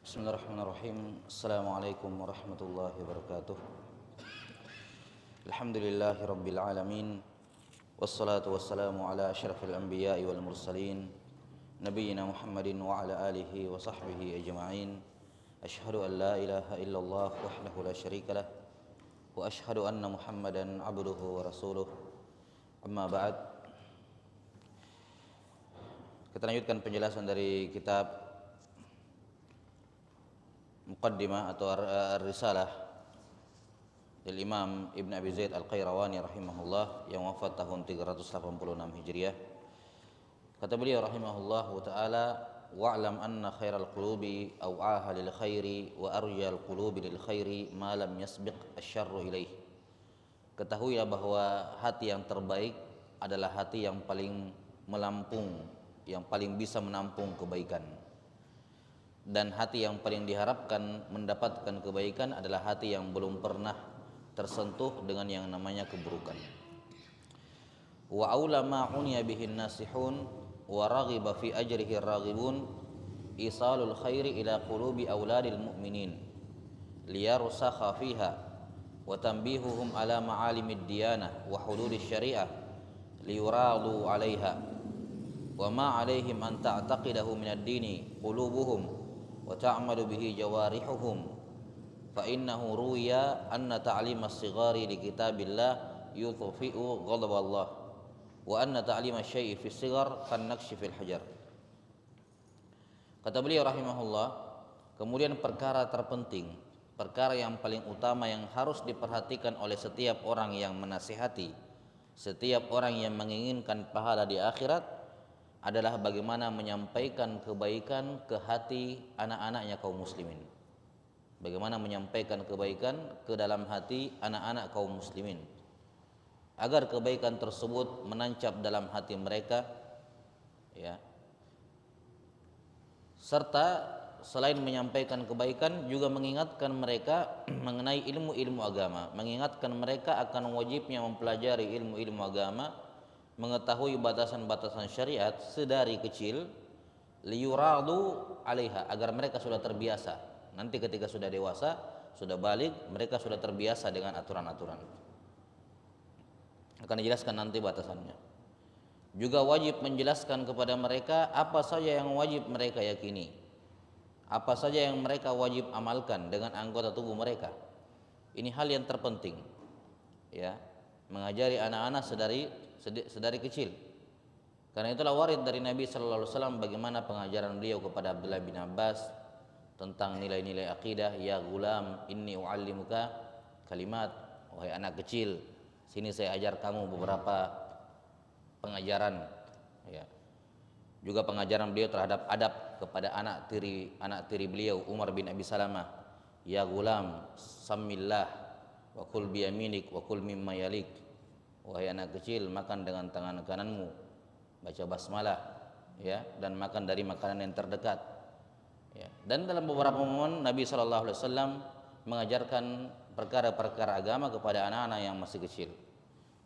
Bismillahirrahmanirrahim. Assalamualaikum warahmatullahi wabarakatuh. Alhamdulillahi rabbil alamin. Wassalatu wassalamu ala asyrafil anbiya'i wal mursalin nabiyyina Muhammadin wa ala alihi wa sahbihi ajma'in. Asyhadu an la ilaha illallah wahdahu la syarikalah wa asyhadu anna Muhammadan abduhu wa rasuluh. Amma ba'd. Kita lanjutkan penjelasan dari kitab Muqaddimah atau Ar-Risalah dari Imam Ibn Abi Zaid Al-Qayrawani rahimahullah yang wafat tahun 386 Hijriah. Kata beliau rahimahullah ta'ala, wa'lam anna khairal qulubi aw'aha lil khairi wa arjal qulubi lil khairi ma lam yasbiq asyarru ilaih. Ketahuilah bahwa hati yang terbaik adalah hati yang paling melampung, yang paling bisa menampung kebaikan. Dan hati yang paling diharapkan mendapatkan kebaikan adalah hati yang belum pernah tersentuh dengan yang namanya keburukan. Wa aula ma uniya bihin nasihun wa raghiba fi ajrihi raghibun isalul khairi ila qulubi auladil mu'minin liyarusakha fiha wa tanbihuhum ala ma'alimid diyanah wa hududis syariah liyuradu 'alaiha wa ma 'alaihim an ta'taqidahu minad dini qulubuhum wa ta'malu bihi jawarihuhum fa innahu ruwiya anna ta'lima as-sighari li kitabillah yutfi'u ghadaballah wa anna ta'lima syai'i fi as-sighar kan nakshi fil hajar. Kata beliau rahimahullah, kemudian perkara terpenting, perkara yang paling utama yang harus diperhatikan oleh setiap orang yang menasihati, setiap orang yang menginginkan pahala di akhirat adalah bagaimana menyampaikan kebaikan ke hati anak-anaknya kaum muslimin. Bagaimana menyampaikan kebaikan ke dalam hati anak-anak kaum muslimin, agar kebaikan tersebut menancap dalam hati mereka, ya. Serta selain menyampaikan kebaikan juga mengingatkan mereka mengenai ilmu-ilmu agama, mengingatkan mereka akan wajibnya mempelajari ilmu-ilmu agama, mengetahui batasan-batasan syariat sedari kecil, liyuradu 'alaiha, agar mereka sudah terbiasa. Nanti ketika sudah dewasa, sudah balik, mereka sudah terbiasa dengan aturan-aturan. Akan dijelaskan nanti batasannya. Juga wajib menjelaskan kepada mereka apa saja yang wajib mereka yakini, apa saja yang mereka wajib amalkan dengan anggota tubuh mereka. Ini hal yang terpenting, ya, mengajari anak-anak sedari kecil. Karena itulah warid dari Nabi sallallahu alaihi wasallam bagaimana pengajaran beliau kepada Abdullah bin Abbas tentang nilai-nilai akidah. Ya gulam, inni u'allimuka kalimat, wahai anak kecil, sini saya ajar kamu beberapa pengajaran, ya. Juga pengajaran beliau terhadap adab kepada anak tiri beliau Umar bin Abi Salamah. Ya gulam, samillah wa kul biyaminik wa kul mimma yalik. Wahai anak kecil, makan dengan tangan kananmu, baca basmalah, ya, dan makan dari makanan yang terdekat, ya. Dan dalam beberapa momen Nabi sallallahu alaihi wasallam mengajarkan perkara-perkara agama kepada anak-anak yang masih kecil,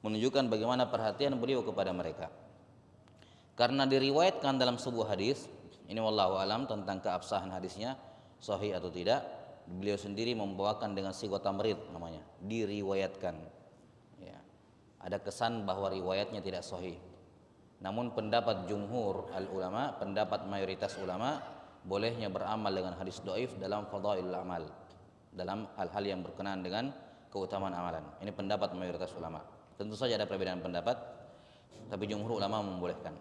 menunjukkan bagaimana perhatian beliau kepada mereka. Karena diriwayatkan dalam sebuah hadis, ini wallahu alam tentang keabsahan hadisnya sahih atau tidak, beliau sendiri membawakan dengan sighah tamrid namanya, diriwayatkan, ya. Ada kesan bahwa riwayatnya tidak sahih. Namun pendapat jumhur al-ulama, pendapat mayoritas ulama, bolehnya beramal dengan hadis dhaif dalam fadhailul amal, dalam hal-hal yang berkenaan dengan keutamaan amalan. Ini pendapat mayoritas ulama. Tentu saja ada perbedaan pendapat, tapi jumhur ulama membolehkan.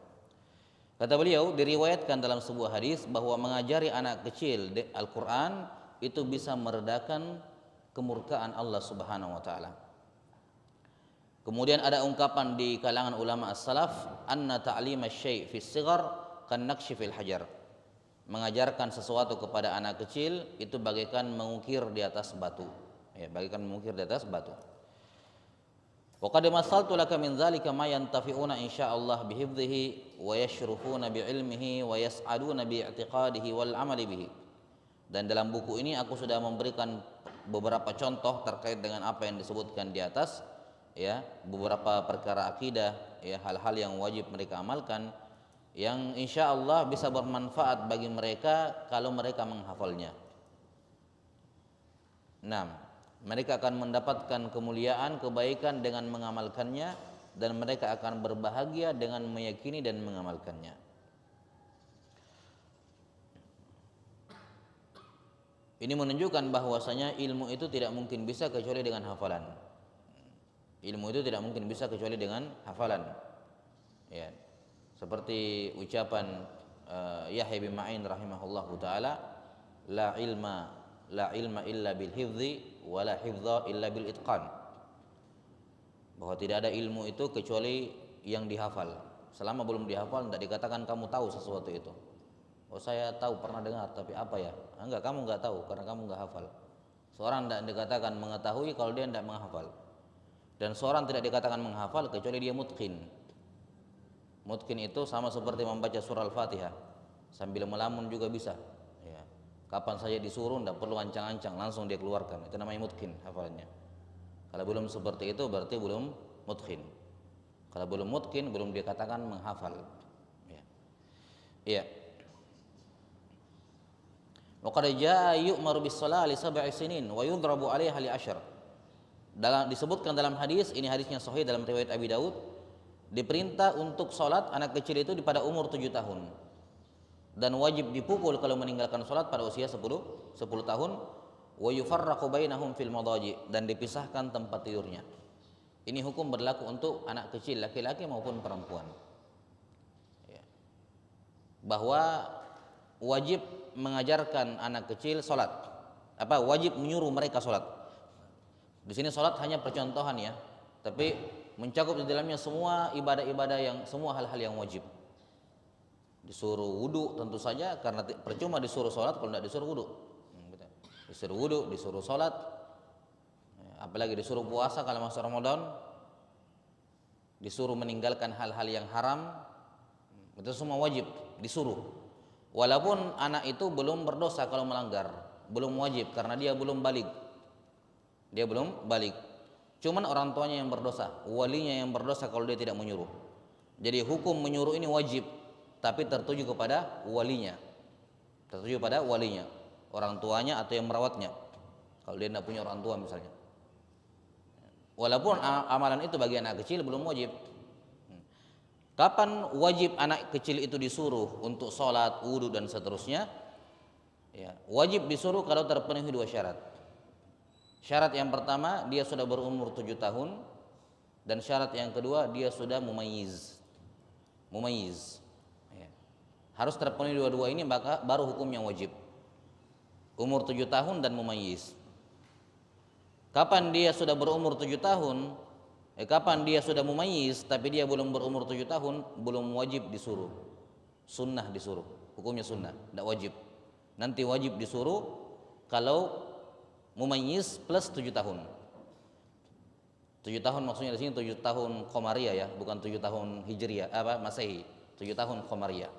Kata beliau, diriwayatkan dalam sebuah hadis bahwa mengajari anak kecil Al-Quran itu bisa meredakan kemurkaan Allah Subhanahu wa taala. Kemudian ada ungkapan di kalangan ulama as-salaf, anna ta'lima syai' fi sighar kan nakshi fil hajar. Mengajarkan sesuatu kepada anak kecil itu bagaikan mengukir di atas batu, ya, bagaikan mengukir di atas batu. Wa qad masaltu laka min dzalika ma yantafi'una insyaallah bihifdhihi wa yashrufuna bi'ilmihi wa yas'aduna bi'tiqadihi wal 'amali bihi. Dan dalam buku ini aku sudah memberikan beberapa contoh terkait dengan apa yang disebutkan di atas, ya, beberapa perkara akidah, ya, hal-hal yang wajib mereka amalkan, yang insya Allah bisa bermanfaat bagi mereka kalau mereka menghafalnya. Nah, mereka akan mendapatkan kemuliaan, kebaikan dengan mengamalkannya, dan mereka akan berbahagia dengan meyakini dan mengamalkannya. Ini menunjukkan bahwasanya ilmu itu tidak mungkin bisa kecuali dengan hafalan. Ilmu itu tidak mungkin bisa kecuali dengan hafalan. Ya. Seperti ucapan Yahya bin Ma'in rahimahullahu taala, la ilma illa bil hifdzi wa la hifdza illa bil itqan. Bahwa tidak ada ilmu itu kecuali yang dihafal. Selama belum dihafal tidak dikatakan kamu tahu sesuatu itu. Oh, saya tahu, pernah dengar, tapi apa ya? Enggak, kamu enggak tahu karena kamu enggak hafal. Seorang tidak dikatakan mengetahui kalau dia tidak menghafal. Dan seorang tidak dikatakan menghafal kecuali dia mutqin. Mutqin itu sama seperti membaca surah Al-Fatihah sambil melamun juga bisa. Ya. Kapan saja disuruh, tidak perlu ancang-ancang, langsung dia keluarkan. Itu namanya mutqin hafalannya. Kalau belum seperti itu berarti belum mutqin. Kalau belum mutqin belum dikatakan menghafal. Ya. Iya. Wa qad jaa yu'maru bis-shalati li sab'i sinin wa yudrabu 'alaiha li 'ashr. Disebutkan dalam hadis, ini hadisnya sahih dalam riwayat Abi Daud, diperintah untuk sholat anak kecil itu pada umur 7 tahun dan wajib dipukul kalau meninggalkan sholat pada usia 10 tahun, wa yufarraqu bainahum fil madaji, dan dipisahkan tempat tidurnya. Ini hukum berlaku untuk anak kecil laki-laki maupun perempuan. Ya. Bahwa wajib mengajarkan anak kecil sholat, wajib menyuruh mereka sholat. Di sini sholat hanya percontohan ya, tapi mencakup di dalamnya semua ibadah-ibadah, yang semua hal-hal yang wajib. Disuruh wudu tentu saja, karena percuma disuruh sholat kalau tidak disuruh wudu. Disuruh wudu, disuruh sholat, apalagi disuruh puasa kalau masuk Ramadan, disuruh meninggalkan hal-hal yang haram, itu semua wajib disuruh. Walaupun anak itu belum berdosa kalau melanggar, belum wajib karena dia belum balik. Dia belum balik. Cuman orang tuanya yang berdosa, walinya yang berdosa kalau dia tidak menyuruh. Jadi hukum menyuruh ini wajib, tapi tertuju kepada walinya. Tertuju pada walinya, orang tuanya atau yang merawatnya. Kalau dia tidak punya orang tua misalnya. Walaupun amalan itu bagi anak kecil belum wajib. Kapan wajib anak kecil itu disuruh untuk sholat, wudu dan seterusnya? Ya, wajib disuruh kalau terpenuhi 2 syarat. Syarat yang pertama, dia sudah berumur 7 tahun, dan syarat yang kedua, dia sudah mumayyiz. Ya. Harus terpenuhi dua-dua ini, maka baru hukumnya wajib. Umur 7 tahun dan mumayyiz. Kapan dia sudah berumur 7 tahun? Kapan dia sudah mumayyiz tapi dia belum berumur 7 tahun, belum wajib disuruh. Sunnah disuruh, hukumnya sunnah, tidak wajib. Nanti wajib disuruh kalau mumayyiz plus 7 tahun. 7 tahun maksudnya di sini 7 tahun Qamariyah ya, bukan 7 tahun Hijriyah, Masehi. 7 tahun Qamariyah.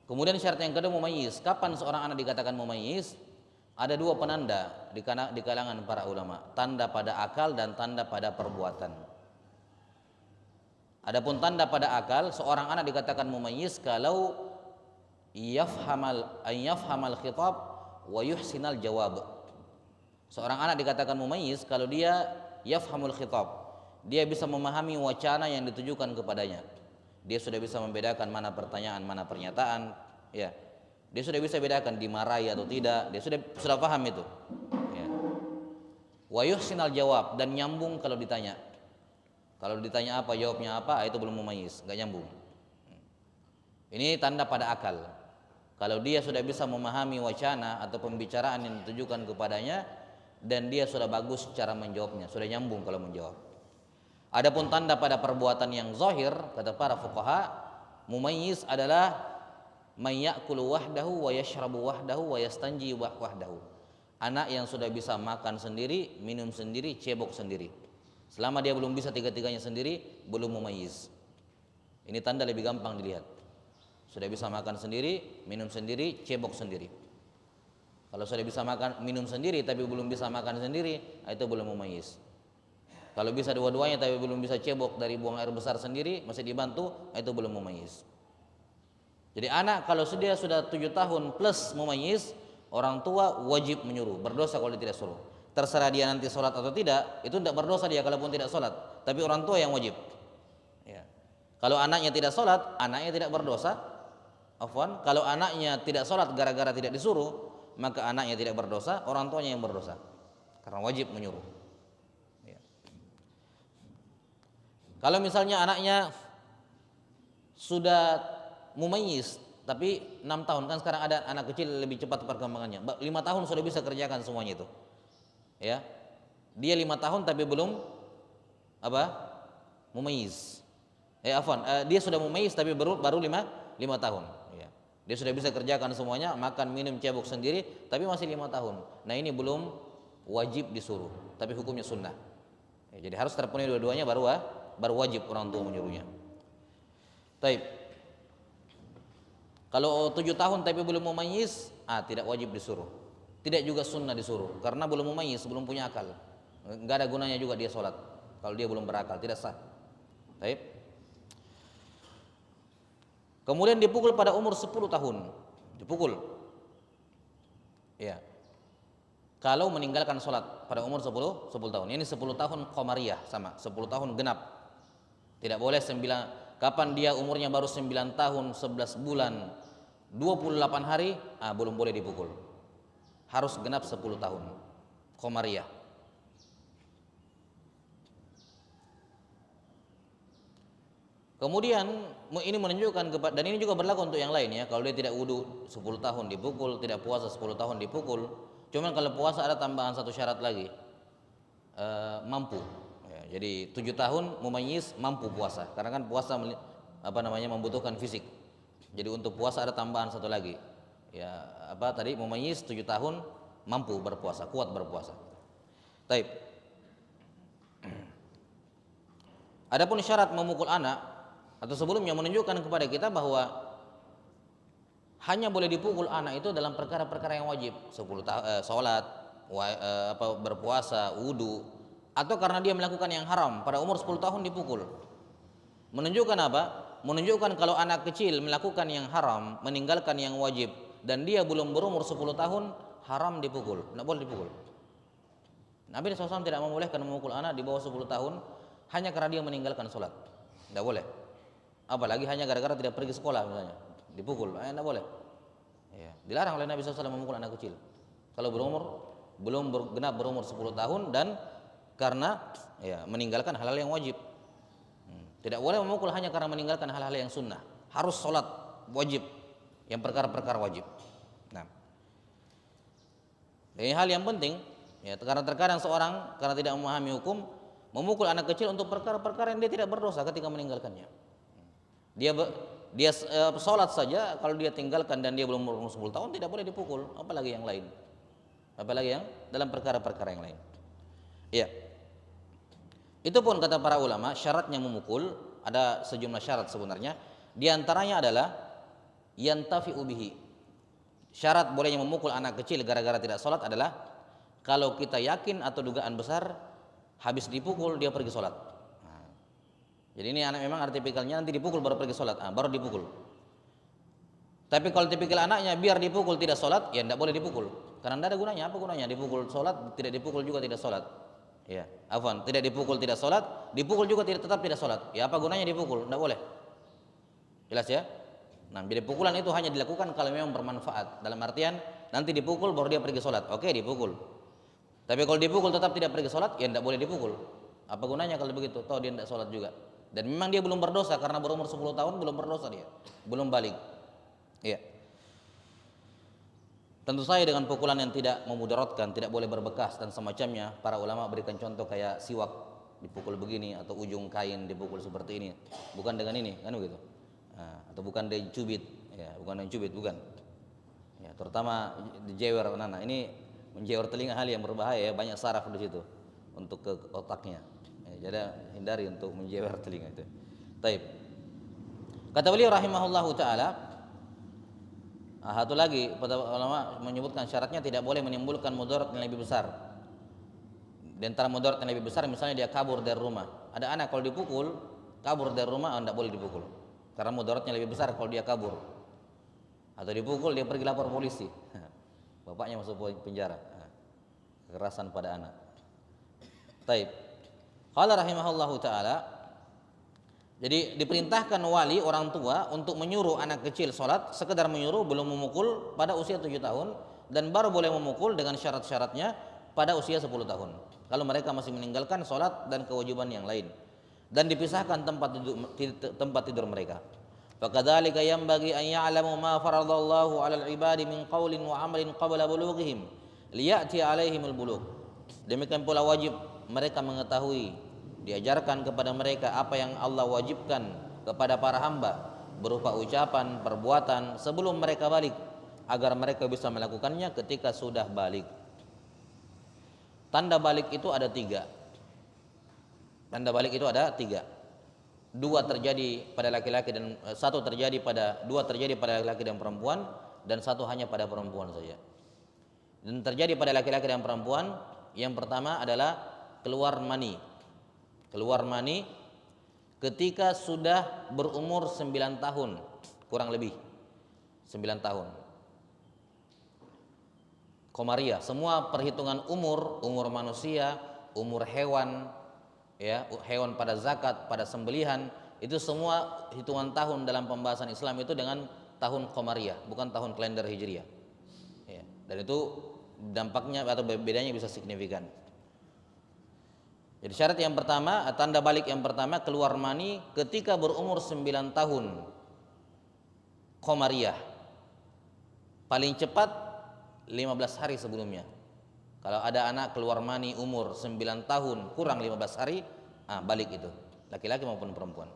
Kemudian syarat yang kedua mumayyiz. Kapan seorang anak dikatakan mumayyiz? Ada 2 penanda di kalangan para ulama, tanda pada akal dan tanda pada perbuatan. Adapun tanda pada akal, seorang anak dikatakan mumayyiz kalau yafhamal khitab wa yuhsinal jawab. Seorang anak dikatakan mumayyiz kalau dia yafhamul khitab, dia bisa memahami wacana yang ditujukan kepadanya. Dia sudah bisa membedakan mana pertanyaan, mana pernyataan, ya. Dia sudah bisa bedakan dimarahi atau tidak, dia sudah paham itu. Ya. Wa yuhsinal jawab, dan nyambung kalau ditanya. Kalau ditanya apa, jawabnya apa, itu belum mumayyiz, enggak nyambung. Ini tanda pada akal. Kalau dia sudah bisa memahami wacana atau pembicaraan yang ditujukan kepadanya, dan dia sudah bagus cara menjawabnya, sudah nyambung kalau menjawab. Adapun tanda pada perbuatan yang zahir, kata para fuqaha, mumayyiz adalah may ya'kulu wahdahu wa yashrabu wahdahu wa yastanji wahdahu. Anak yang sudah bisa makan sendiri, minum sendiri, cebok sendiri. Selama dia belum bisa tiga-tiganya sendiri, belum mumayyiz. Ini tanda lebih gampang dilihat. Sudah bisa makan sendiri, minum sendiri, cebok sendiri. Kalau sudah bisa makan, minum sendiri tapi belum bisa makan sendiri, itu belum mumayyiz. Kalau bisa dua-duanya tapi belum bisa cebok dari buang air besar sendiri, masih dibantu, itu belum mumayyiz. Jadi anak kalau dia sudah 7 tahun plus mumayyiz, Orang tua wajib menyuruh, berdosa kalau dia tidak suruh. Terserah dia nanti sholat atau tidak, itu tidak berdosa dia kalaupun tidak sholat. Tapi orang tua yang wajib. Ya. Kalau anaknya tidak sholat, anaknya tidak berdosa. Afwan, kalau anaknya tidak sholat gara-gara tidak disuruh, maka anaknya tidak berdosa, orang tuanya yang berdosa. Karena wajib menyuruh. Ya. Kalau misalnya anaknya sudah mumayyiz, tapi 6 tahun, kan sekarang ada anak kecil lebih cepat perkembangannya, 5 tahun sudah bisa kerjakan semuanya itu. Ya, dia 5 tahun tapi belum apa? Mumayyiz. Afwan, dia sudah mumayyiz tapi baru 5 tahun. Ya. Dia sudah bisa kerjakan semuanya, makan, minum, cebok sendiri, tapi masih 5 tahun. Nah ini belum wajib disuruh, tapi hukumnya sunnah. Ya, jadi harus terpenuhi dua-duanya baru wajib orang tua menyuruhnya. Taib. Kalau 7 tahun tapi belum mumayyiz, tidak wajib disuruh. Tidak juga sunnah disuruh, karena belum mumayyiz, belum punya akal. Enggak ada gunanya juga dia sholat kalau dia belum berakal, tidak sah. Taib. Kemudian dipukul pada umur 10 tahun. Dipukul. Ya. Kalau meninggalkan sholat pada umur 10 tahun. Ini 10 tahun qamariyah sama, 10 tahun genap. Tidak boleh 9. Kapan dia umurnya baru 9 tahun 11 bulan 28 hari, belum boleh dipukul. Harus genap 10 tahun qamariyah. Kemudian ini menunjukkan dan ini juga berlaku untuk yang lain ya. Kalau dia tidak wudu 10 tahun dipukul, tidak puasa 10 tahun dipukul. Cuman kalau puasa ada tambahan satu syarat lagi, mampu. Ya, jadi 7 tahun mumayyiz mampu puasa, karena kan puasa membutuhkan fisik. Jadi untuk puasa ada tambahan satu lagi. Ya, tadi mumayyiz 7 tahun mampu berpuasa, kuat berpuasa. Taib. Adapun syarat memukul anak atau sebelumnya menunjukkan kepada kita bahwa hanya boleh dipukul anak itu dalam perkara-perkara yang wajib, 10 sholat, berpuasa, wudu, atau karena dia melakukan yang haram pada umur 10 tahun dipukul. Menunjukkan apa? Menunjukkan kalau anak kecil melakukan yang haram, meninggalkan yang wajib, dan dia belum berumur 10 tahun, haram dipukul, tidak boleh dipukul. Nabi SAW tidak membolehkan memukul anak di bawah 10 tahun hanya karena dia meninggalkan sholat, tidak boleh. Apalagi hanya gara-gara tidak pergi sekolah misalnya, dipukul, tidak boleh. Ya, dilarang oleh Nabi SAW memukul anak kecil kalau belum genap berumur 10 tahun dan karena meninggalkan hal-hal yang wajib. Tidak boleh memukul hanya karena meninggalkan hal-hal yang sunnah. Harus sholat wajib, yang perkara-perkara wajib. Nah, ini hal yang penting ya, karena terkadang seorang karena tidak memahami hukum memukul anak kecil untuk perkara-perkara yang dia tidak berdosa ketika meninggalkannya. Dia sholat saja kalau dia tinggalkan dan dia belum berumur 10 tahun tidak boleh dipukul, apalagi yang lain. Apalagi yang dalam perkara-perkara yang lain. Ya. Itu pun kata para ulama, syaratnya memukul ada sejumlah syarat sebenarnya. Di antaranya adalah yantafi'u bihi. Syarat bolehnya memukul anak kecil gara-gara tidak sholat adalah kalau kita yakin atau dugaan besar habis dipukul dia pergi sholat. Jadi ini anak memang tipikalnya nanti dipukul baru pergi sholat, baru dipukul. Tapi kalau tipikal anaknya biar dipukul tidak sholat, ya tidak boleh dipukul. Karena tidak ada gunanya. Apa gunanya dipukul sholat, tidak dipukul juga tidak sholat. Ya, afwan, tidak dipukul tidak sholat, dipukul juga tetap tidak sholat. Ya apa gunanya dipukul? Tidak boleh. Jelas ya? Nah, jadi pukulan itu hanya dilakukan kalau memang bermanfaat. Dalam artian nanti dipukul baru dia pergi sholat. Oke, dipukul. Tapi kalau dipukul tetap tidak pergi sholat, ya tidak boleh dipukul. Apa gunanya kalau begitu? Tahu dia tidak sholat juga. Dan memang dia belum berdosa karena berumur 10 tahun belum berdosa dia, belum balik. Iya. Tentu saja dengan pukulan yang tidak memudaratkan, tidak boleh berbekas dan semacamnya. Para ulama berikan contoh kayak siwak dipukul begini atau ujung kain dipukul seperti ini. Bukan dengan ini, kan begitu. Atau bukan dicubit, ya, bukan dicubit, bukan. Ya, terutama dijewer anak. Ini menjewer telinga hal yang berbahaya ya, banyak saraf di situ untuk ke otaknya. Jadi hindari untuk menjewer telinga itu. Taib. Kata beliau rahimahullahu taala, satu lagi pada ulama menyebutkan syaratnya tidak boleh menimbulkan mudarat yang lebih besar. Di antara mudarat yang lebih besar misalnya dia kabur dari rumah. Ada anak kalau dipukul kabur dari rumah tidak boleh dipukul. Karena mudaratnya lebih besar kalau dia kabur. Atau dipukul dia pergi lapor polisi. bapaknya masuk penjara. Nah, kekerasan pada anak. Taib. Qala rahimahullahu taala, jadi diperintahkan wali orang tua untuk menyuruh anak kecil sholat, sekedar menyuruh, belum memukul pada usia 7 tahun, dan baru boleh memukul dengan syarat-syaratnya pada usia 10 tahun. Kalau mereka masih meninggalkan sholat dan kewajiban yang lain, dan dipisahkan tempat tidur mereka. Fakadzalika yanbaghi an ya'lamu ma faradallahu 'alal ibadi min qaulin wa 'amalin qabla bulughihim liya'ti 'alaihimul bulugh. Demikian pula wajib mereka mengetahui, diajarkan kepada mereka apa yang Allah wajibkan kepada para hamba berupa ucapan, perbuatan sebelum mereka balik, agar mereka bisa melakukannya ketika sudah balik. Tanda balik itu ada 3. Tanda balik itu ada 3. 2 terjadi pada laki-laki dan 2 terjadi pada laki-laki dan perempuan, dan 1 hanya pada perempuan saja. Dan terjadi pada laki-laki dan perempuan, yang pertama adalah keluar mani. Keluar mani ketika sudah berumur 9 tahun, kurang lebih 9 tahun. Komariah, semua perhitungan umur manusia, umur hewan, ya, hewan pada zakat, pada sembelihan, itu semua hitungan tahun dalam pembahasan Islam itu dengan tahun Komariah, bukan tahun kalender Hijriah. Ya, dan itu dampaknya atau bedanya bisa signifikan. Jadi syarat yang pertama, tanda balik yang pertama, keluar mani ketika berumur 9 tahun Komariah. Paling cepat 15 hari sebelumnya. Kalau ada anak keluar mani umur 9 tahun kurang 15 hari, balik itu, laki-laki maupun perempuan.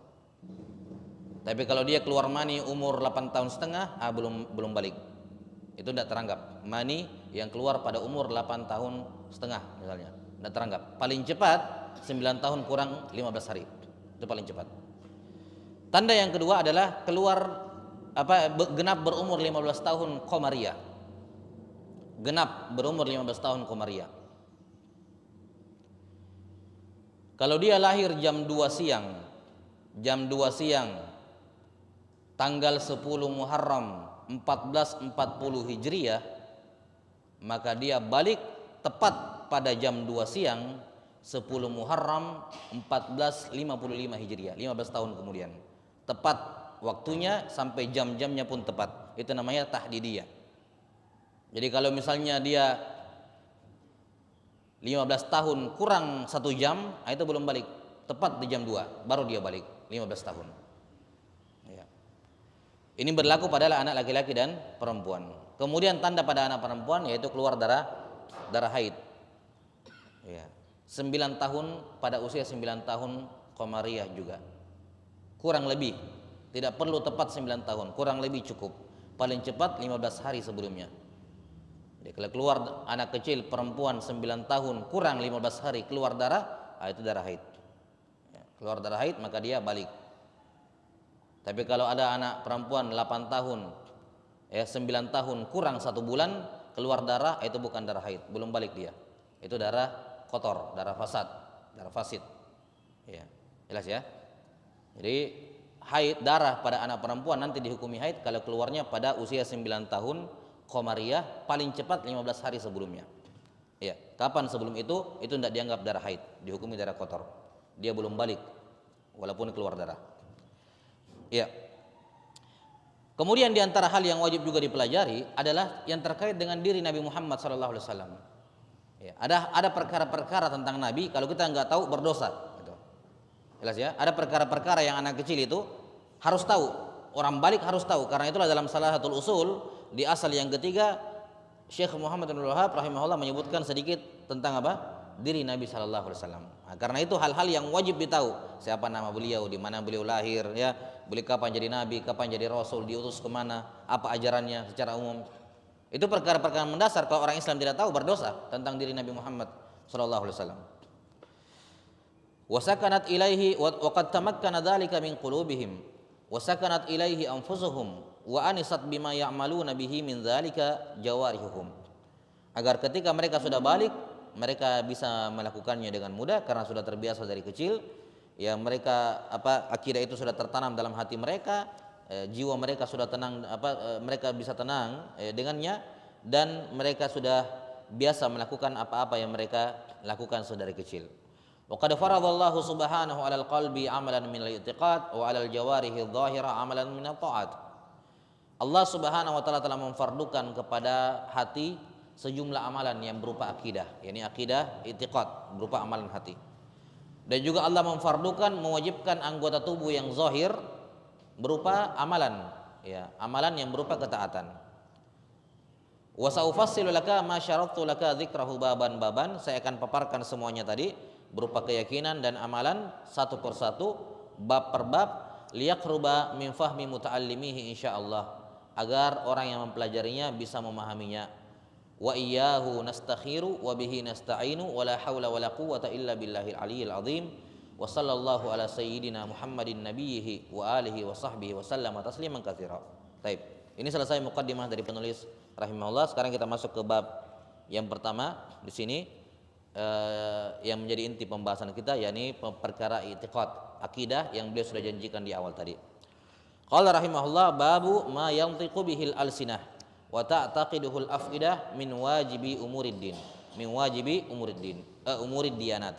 Tapi kalau dia keluar mani umur 8 tahun setengah, belum balik. Itu tidak teranggap. Mani yang keluar pada umur 8 tahun setengah misalnya, tidak teranggap. Paling cepat 9 tahun kurang 15 hari. Itu paling cepat. Tanda yang kedua adalah keluar genap berumur 15 tahun Komariah. Genap berumur 15 tahun Komariah. Kalau dia lahir jam 2 siang tanggal 10 Muharram 1440 Hijriah, maka dia balik tepat pada jam 2 siang 10 Muharram 1455 Hijriah, 15 tahun kemudian. Tepat waktunya sampai jam-jamnya pun tepat. Itu namanya tahdidiyah. Jadi kalau misalnya dia 15 tahun kurang 1 jam, itu belum balik. Tepat di jam 2 baru dia balik, 15 tahun. Ya. Ini berlaku pada anak laki-laki dan perempuan. Kemudian tanda pada anak perempuan yaitu keluar darah haid. Ya. 9 tahun, pada usia 9 tahun Komariah juga. Kurang lebih, tidak perlu tepat 9 tahun, kurang lebih cukup. Paling cepat 15 hari sebelumnya. Jadi kalau keluar anak kecil perempuan 9 tahun kurang 15 hari keluar darah, itu darah haid. Ya, keluar darah haid maka dia balik. Tapi kalau ada anak perempuan 8 tahun, 9 tahun kurang 1 bulan keluar darah, itu bukan darah haid, belum balik dia. Itu darah kotor, darah fasid. Ya, jelas ya. Jadi haid, darah pada anak perempuan nanti dihukumi haid kalau keluarnya pada usia 9 tahun Komariah, paling cepat 15 hari sebelumnya. Ya, kapan sebelum itu tidak dianggap darah haid, dihukumi darah kotor. Dia belum balik walaupun keluar darah. Ya. Kemudian diantara hal yang wajib juga dipelajari adalah yang terkait dengan diri Nabi Muhammad SAW. Ya, ada perkara-perkara tentang Nabi kalau kita nggak tahu berdosa. Gitu. Jelas ya. Ada perkara-perkara yang anak kecil itu harus tahu. Orang balik harus tahu. Karena itulah dalam Salahatul Usul di asal yang ketiga, Syekh Muhammad bin Wahab rahimahullah menyebutkan sedikit tentang diri Nabi Sallallahu Alaihi Wasallam. Karena itu hal-hal yang wajib ditahu, siapa nama beliau, di mana beliau lahir, ya, beliau kapan jadi nabi, kapan jadi rasul, diutus kemana, apa ajarannya secara umum. Itu perkara-perkara mendasar. Kalau orang Islam tidak tahu, berdosa tentang diri Nabi Muhammad Sallallahu Alaihi Wasallam. Wasakanat ilaihi wa qad tamakkana dzalika min qulubihim wasakanat ilaihi anfusuhum wa anisat bima ya'maluna bihi min dzalika jawarihuhum. Agar ketika mereka sudah balik, mereka bisa melakukannya dengan mudah karena sudah terbiasa dari kecil. Ya, mereka akidah itu sudah tertanam dalam hati mereka, jiwa mereka sudah tenang, mereka bisa tenang dengannya, dan mereka sudah biasa melakukan apa-apa yang mereka lakukan sedari kecil. Wa qad faradallahu subhanahu 'alal qalbi 'amalan min al-i'tiqad wa 'alal jawarihi adh-dhahira 'amalan min at-ta'at. Allah Subhanahu wa taala telah memfardukan kepada hati sejumlah amalan yang berupa akidah, yakni akidah i'tiqad, berupa amalan hati. Dan juga Allah memfardukan, mewajibkan anggota tubuh yang zahir berupa amalan, ya, amalan yang berupa ketaatan. Wa sa'ufassilu laka ma syarattu laka dzikrahu baban-baban, saya akan paparkan semuanya tadi berupa keyakinan dan amalan satu persatu, bab per bab, liyaqruba min fahmi muta'allimihi insyaallah, agar orang yang mempelajarinya bisa memahaminya. Wa iyyahu nastakhiru wa bihi nasta'inu wa la haula wa la quwwata illa billahil aliyyil azim. Wa sallallahu ala sayyidina Muhammadin nabiyhi wa alihi wa sahbihi wa sallama tasliman katsira. Baik, ini selesai muqaddimah dari penulis rahimahullah. Sekarang kita masuk ke bab yang pertama di sini, yang menjadi inti pembahasan kita, yakni perkara i'tiqad, akidah yang beliau sudah janjikan di awal tadi. Qala rahimahullah, babu ma yantiqu bihil alsinah wa ta'taqiduhul afidah min wajibi umuriddin, min wajibi umurid diyanat.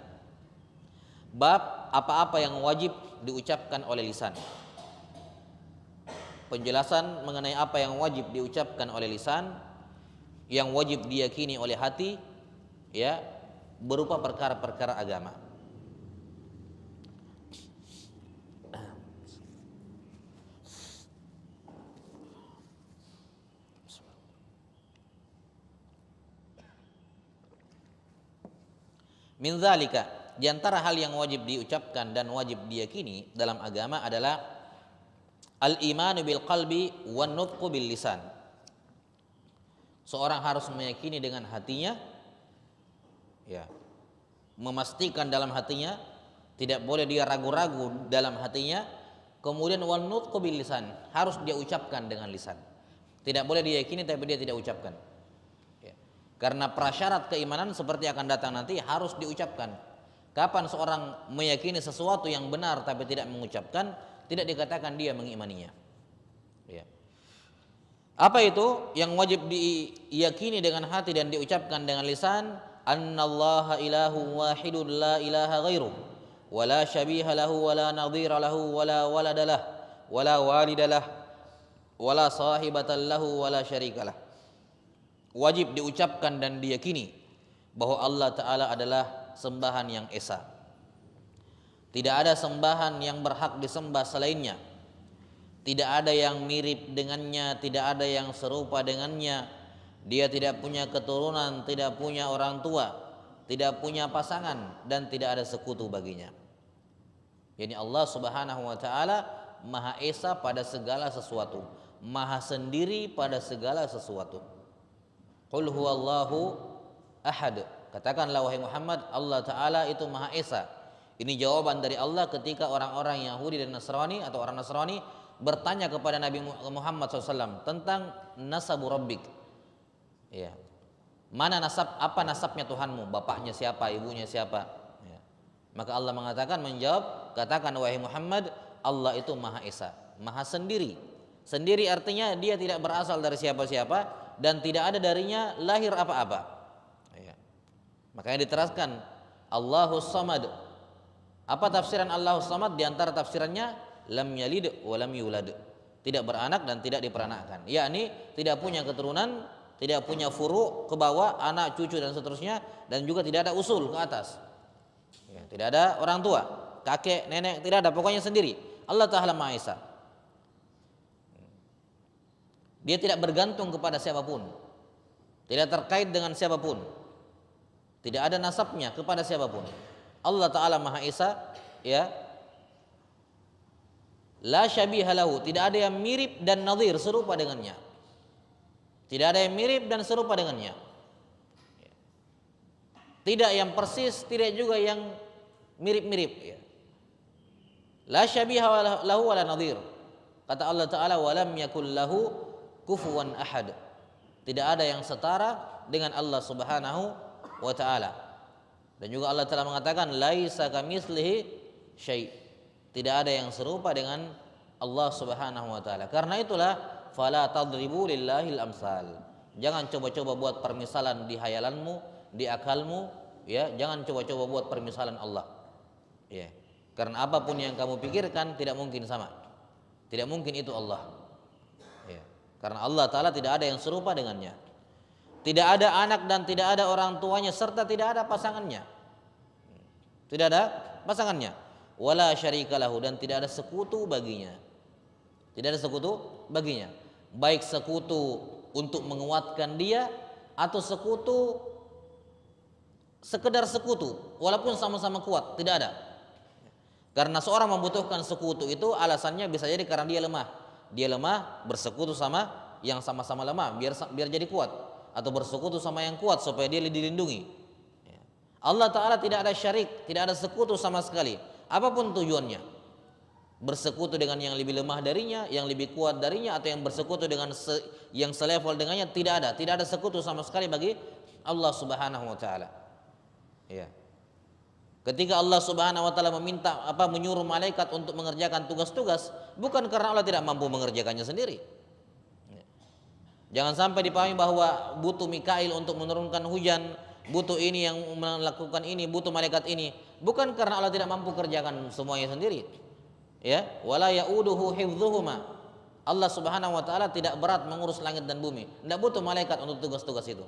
Bab apa-apa yang wajib diucapkan oleh lisan. Penjelasan mengenai apa yang wajib diucapkan oleh lisan, yang wajib diyakini oleh hati, ya, berupa perkara-perkara agama. Min dzalika, di antara hal yang wajib diucapkan dan wajib diyakini dalam agama adalah al-imanu bil qalbi wan nutqu bil lisan. Seorang harus meyakini dengan hatinya, ya, memastikan dalam hatinya, tidak boleh dia ragu-ragu dalam hatinya. Kemudian wan nutqu bil lisan, harus dia ucapkan dengan lisan. Tidak boleh diyakini tapi dia tidak ucapkan. Karena prasyarat keimanan seperti akan datang nanti harus diucapkan. Kapan seorang meyakini sesuatu yang benar tapi tidak mengucapkan, tidak dikatakan dia mengimaninya. Ya. Apa itu yang wajib diyakini dengan hati dan diucapkan dengan lisan? Annallaha ilahu wahidun la ilaha ghairuh wa la syabiha lahu wa la nadhira lahu wa la waladalah wa la walidalah wa la sahibatan lahu wa la syarikalah. Wajib diucapkan dan diyakini bahwa Allah Ta'ala adalah sembahan yang esa. Tidak ada sembahan yang berhak disembah selainnya. Tidak ada yang mirip dengannya, tidak ada yang serupa dengannya. Dia tidak punya keturunan, tidak punya orang tua, tidak punya pasangan, dan tidak ada sekutu baginya. Yani Allah Subhanahu wa Ta'ala Maha Esa pada segala sesuatu, Maha sendiri pada segala sesuatu. Qul huwallahu ahad. Katakanlah wahai Muhammad, Allah Ta'ala itu Maha Esa. Ini jawaban dari Allah ketika orang-orang Yahudi dan Nasrani atau orang Nasrani bertanya kepada Nabi Muhammad SAW tentang nasabu rabbik. Ya. Mana nasab, apa nasabnya Tuhanmu? Bapaknya siapa, ibunya siapa? Ya. Maka Allah mengatakan, menjawab, katakan wahai Muhammad, Allah itu Maha Esa, Maha sendiri. Sendiri artinya dia tidak berasal dari siapa-siapa dan tidak ada darinya lahir apa-apa. Ya. Makanya diteraskan Allahus Samad. Apa tafsiran Allahus Samad? Di antara tafsirannya lam yalid wa lam yulad. Tidak beranak dan tidak diperanakkan. Yakni tidak punya keturunan, tidak punya furu ke bawah, anak, cucu dan seterusnya, dan juga tidak ada usul ke atas. Ya, tidak ada orang tua, kakek, nenek, tidak ada, pokoknya sendiri. Allah Ta'ala Maha Esa. Dia tidak bergantung kepada siapapun, tidak terkait dengan siapapun, tidak ada nasabnya kepada siapapun. Allah Ta'ala Maha Esa, ya, la syabiha lahu, tidak ada yang mirip dan nadhir, serupa dengannya. Tidak ada yang mirip dan serupa dengannya. Tidak yang persis, tidak juga yang mirip-mirip. Ya. La syabiha lahu wa la nadhir. Kata Allah Ta'ala, walam yakul lahu kufuwan ahad. Tidak ada yang setara dengan Allah Subhanahu wa Ta'ala. Dan juga Allah Ta'ala mengatakan laisa kamitslihi syai'. Tidak ada yang serupa dengan Allah Subhanahu wa Ta'ala. Karena itulah fala tadribu lillahil amsal. Jangan coba-coba buat permisalan di hayalanmu, di akalmu, ya. Jangan coba-coba buat permisalan Allah. Ya. Karena apapun yang kamu pikirkan tidak mungkin sama. Tidak mungkin itu Allah. Ya. Karena Allah Ta'ala tidak ada yang serupa dengannya. Tidak ada anak dan tidak ada orang tuanya serta tidak ada pasangannya. Tidak ada pasangannya. Wala syarikalahu, dan tidak ada sekutu baginya. Tidak ada sekutu baginya. Baik sekutu untuk menguatkan dia atau sekutu sekedar sekutu walaupun sama-sama kuat, tidak ada. Karena seorang membutuhkan sekutu itu alasannya bisa jadi karena dia lemah. Dia lemah, bersekutu sama yang sama-sama lemah biar jadi kuat, atau bersekutu sama yang kuat supaya dia dilindungi. Allah Ta'ala tidak ada syarik, tidak ada sekutu sama sekali. Apapun tujuannya, bersekutu dengan yang lebih lemah darinya, yang lebih kuat darinya, atau yang bersekutu dengan yang selevel dengannya, tidak ada sekutu sama sekali bagi Allah Subhanahu wa Ta'ala. Ya. Ketika Allah Subhanahu wa Ta'ala menyuruh malaikat untuk mengerjakan tugas-tugas, bukan karena Allah tidak mampu mengerjakannya sendiri. Jangan sampai dipahami bahwa butuh Mikail untuk menurunkan hujan, butuh ini yang melakukan ini, butuh malaikat ini. Bukan karena Allah tidak mampu kerjakan semuanya sendiri. Ya, wala yauduhu hifdzuhuma. Allah Subhanahu wa Ta'ala tidak berat mengurus langit dan bumi. Tidak butuh malaikat untuk tugas-tugas itu.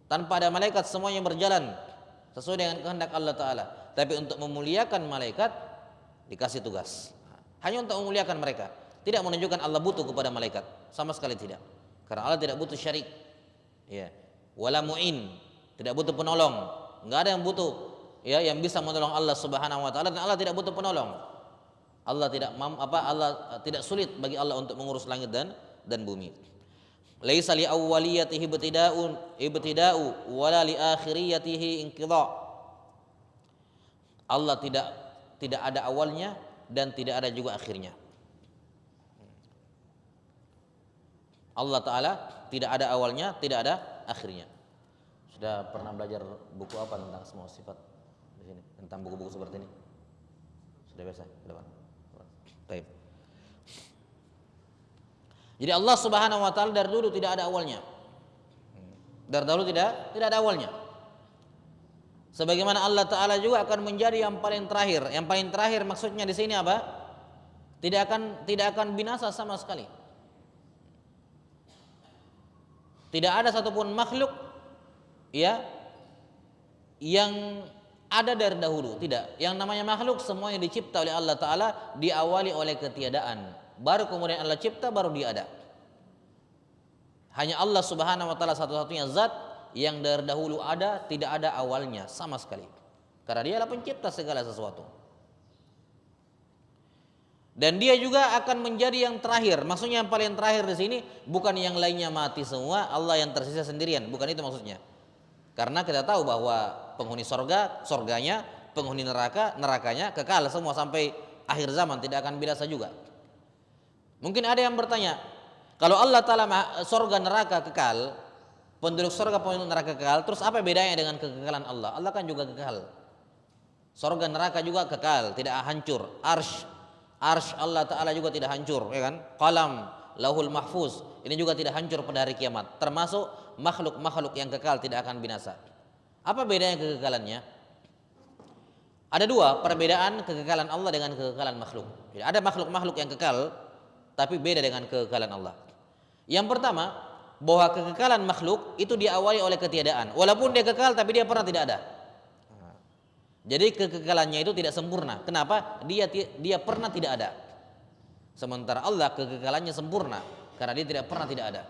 Tanpa ada malaikat semuanya berjalan sesuai dengan kehendak Allah Ta'ala. Tapi untuk memuliakan malaikat dikasih tugas. Hanya untuk memuliakan mereka. Tidak menunjukkan Allah butuh kepada malaikat, sama sekali tidak. Karena Allah tidak butuh syarik. Ya. Wala mu'in, tidak butuh penolong. Enggak ada yang butuh, ya, yang bisa menolong Allah Subhanahu wa Ta'ala, dan Allah tidak butuh penolong. Allah tidak sulit bagi Allah untuk mengurus langit dan bumi. Laisa li awwaliyatihi ibtida'u wala li akhiriyatihi inqidha. Allah tidak ada awalnya dan tidak ada juga akhirnya. Allah Ta'ala tidak ada awalnya, tidak ada akhirnya. Sudah pernah belajar buku apa tentang semua sifat di sini? Tentang buku-buku seperti ini? Sudah biasa? Ke depan. Baik. Jadi Allah Subhanahu wa Ta'ala dari dulu tidak ada awalnya. Dari dulu tidak ada awalnya. Sebagaimana Allah Ta'ala juga akan menjadi yang paling terakhir. Yang paling terakhir maksudnya di sini apa? Tidak akan binasa sama sekali. Tidak ada satupun makhluk, ya, yang ada dari dahulu. Tidak. Yang namanya makhluk semuanya dicipta oleh Allah Ta'ala, diawali oleh ketiadaan. Baru kemudian Allah cipta, baru dia ada. Hanya Allah Subhanahu wa Ta'ala satu-satunya zat yang dari dahulu ada, tidak ada awalnya sama sekali. Karena dia adalah pencipta segala sesuatu. Dan dia juga akan menjadi yang terakhir. Maksudnya yang paling terakhir di sini bukan yang lainnya mati semua, Allah yang tersisa sendirian, bukan itu maksudnya. Karena kita tahu bahwa penghuni surganya, penghuni nerakanya kekal semua sampai akhir zaman, tidak akan binasa juga. Mungkin ada yang bertanya, kalau Allah Ta'ala surga neraka kekal, penduduk surga penduduk neraka kekal, terus apa bedanya dengan kekekalan Allah? Allah kan juga kekal. Surga neraka juga kekal, tidak hancur. Arsy Allah Ta'ala juga tidak hancur, ya kan? Qalam, Lauhul Mahfuz, ini juga tidak hancur pada hari kiamat. Termasuk makhluk-makhluk yang kekal tidak akan binasa. Apa bedanya kekekalannya? Ada dua perbedaan kekekalan Allah dengan kekekalan makhluk. Jadi ada makhluk-makhluk yang kekal, tapi beda dengan kekekalan Allah. Yang pertama, bahwa kekekalan makhluk itu diawali oleh ketiadaan. Walaupun dia kekal, tapi dia pernah tidak ada. Jadi kekekalannya itu tidak sempurna. Kenapa? Dia pernah tidak ada. Sementara Allah kekekalannya sempurna karena dia tidak pernah tidak ada.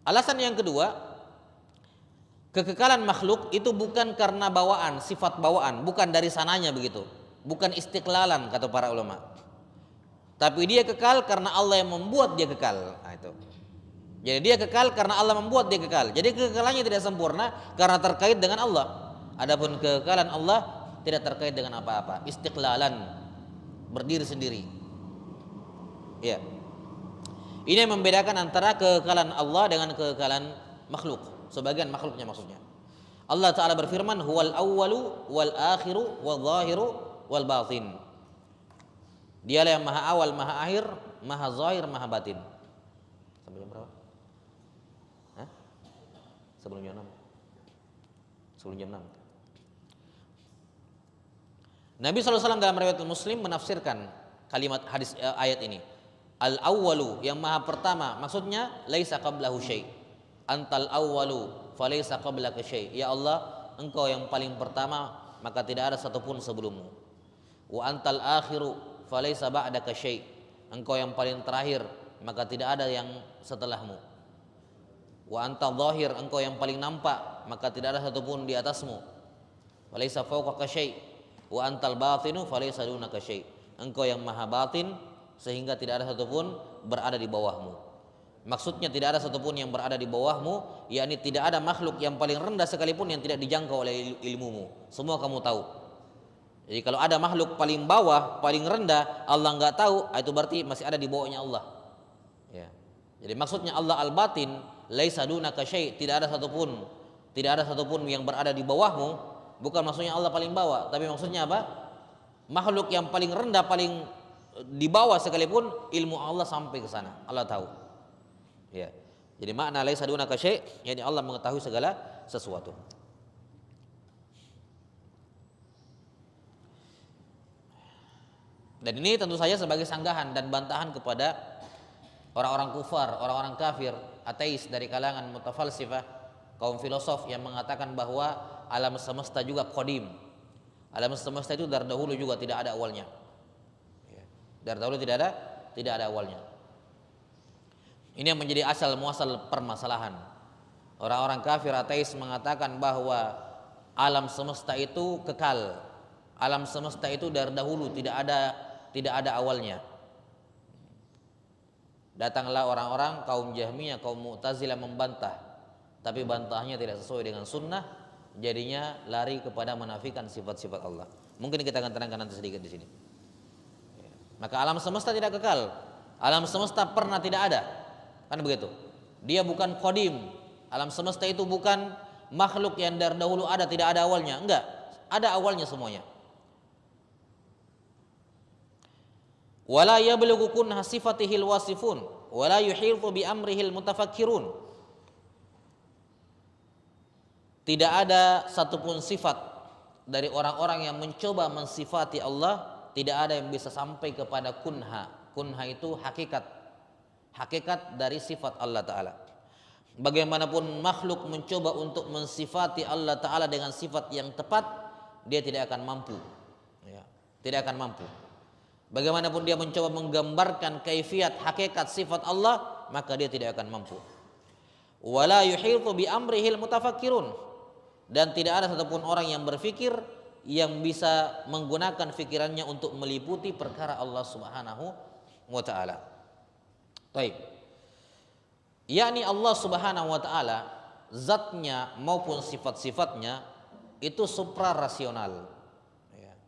Alasan yang kedua, kekekalan makhluk itu bukan karena bawaan, sifat bawaan, bukan dari sananya begitu. Bukan istiqlalan kata para ulama. Tapi dia kekal karena Allah yang membuat dia kekal. Nah, itu. Jadi dia kekal karena Allah membuat dia kekal. Jadi kekekalannya tidak sempurna karena terkait dengan Allah. Adapun kekekalan Allah tidak terkait dengan apa-apa, istiqlalan, berdiri sendiri. Ya. Ini yang membedakan antara kekekalan Allah dengan kekekalan makhluk. Sebagian makhluknya maksudnya. Allah Ta'ala berfirman, huwal awwalu wal akhiru wal zahiru wal batin. Dialah yang maha awal, maha akhir, maha zahir, maha batin. Sampai jam berapa? Hah? Sebelum jam 6. Sebelum jam 6. Nabi SAW dalam riwayat Muslim menafsirkan kalimat hadis ayat ini. Al-awwalu, yang maha pertama, maksudnya laisa qablahu syai'. Antal awwalu falaisa qablaka syai'. Ya Allah, engkau yang paling pertama, maka tidak ada satupun sebelummu. Wa antal akhiru falaisa ba'daka syai'. Engkau yang paling terakhir, maka tidak ada yang setelahmu. Wa antal zahir, engkau yang paling nampak, maka tidak ada satupun di atasmu. Falaisa fawqaka syai'. Wa antal batinu falaisa dunaka syai'. Engkau yang maha batin, sehingga tidak ada satupun berada di bawahmu. Maksudnya tidak ada satupun yang berada di bawahmu, yakni tidak ada makhluk yang paling rendah sekalipun yang tidak dijangkau oleh ilmumu. Semua kamu tahu. Jadi kalau ada makhluk paling bawah, paling rendah, Allah nggak tahu, itu berarti masih ada di bawahnya Allah. Ya. Jadi maksudnya Allah al-batin, laisa dunaka syai', tidak ada satupun yang berada di bawahmu. Bukan maksudnya Allah paling bawah, tapi maksudnya apa? Makhluk yang paling rendah, paling di bawah sekalipun, ilmu Allah sampai ke sana. Allah tahu. Ya. Jadi makna laisa dunaka syai', yakni Allah mengetahui segala sesuatu. Dan ini tentu saja sebagai sanggahan dan bantahan kepada orang-orang kufar, orang-orang kafir, ateis dari kalangan mutafalsifah, kaum filosof yang mengatakan bahwa alam semesta juga qadim. Alam semesta itu dari dahulu juga tidak ada awalnya. Dari dahulu tidak ada awalnya. Ini yang menjadi asal muasal permasalahan. Orang-orang kafir ateis mengatakan bahwa alam semesta itu kekal. Alam semesta itu dari dahulu tidak ada awalnya. Datanglah orang-orang kaum Jahmiyah, kaum Mu'tazilah membantah, tapi bantahnya tidak sesuai dengan sunnah, jadinya lari kepada menafikan sifat-sifat Allah. Mungkin kita akan terangkan nanti sedikit di sini. Maka alam semesta tidak kekal. Alam semesta pernah tidak ada. Kan begitu. Dia bukan qadim. Alam semesta itu bukan makhluk yang dari dahulu ada, tidak ada awalnya. Enggak. Ada awalnya semuanya. Wala yablughu kunha sifatihil wasifun wala yuhitu bi amrihil mutafakkirun. Tidak ada satupun sifat dari orang-orang yang mencoba mensifati Allah, tidak ada yang bisa sampai kepada kunha. Kunha itu hakikat dari sifat Allah Ta'ala. Bagaimanapun makhluk mencoba untuk mensifati Allah Ta'ala dengan sifat yang tepat, dia tidak akan mampu. Ya, tidak akan mampu. Bagaimanapun dia mencoba menggambarkan kaifiat hakikat sifat Allah, maka dia tidak akan mampu. Wala yuhitu bi amrihil mutafakkirun. Dan tidak ada satupun orang yang berfikir yang bisa menggunakan fikirannya untuk meliputi perkara Allah Subhanahu wa taala. Baik. Yakni Allah Subhanahu wa taala zatnya maupun sifat-sifatnya itu suprarasional. Ya.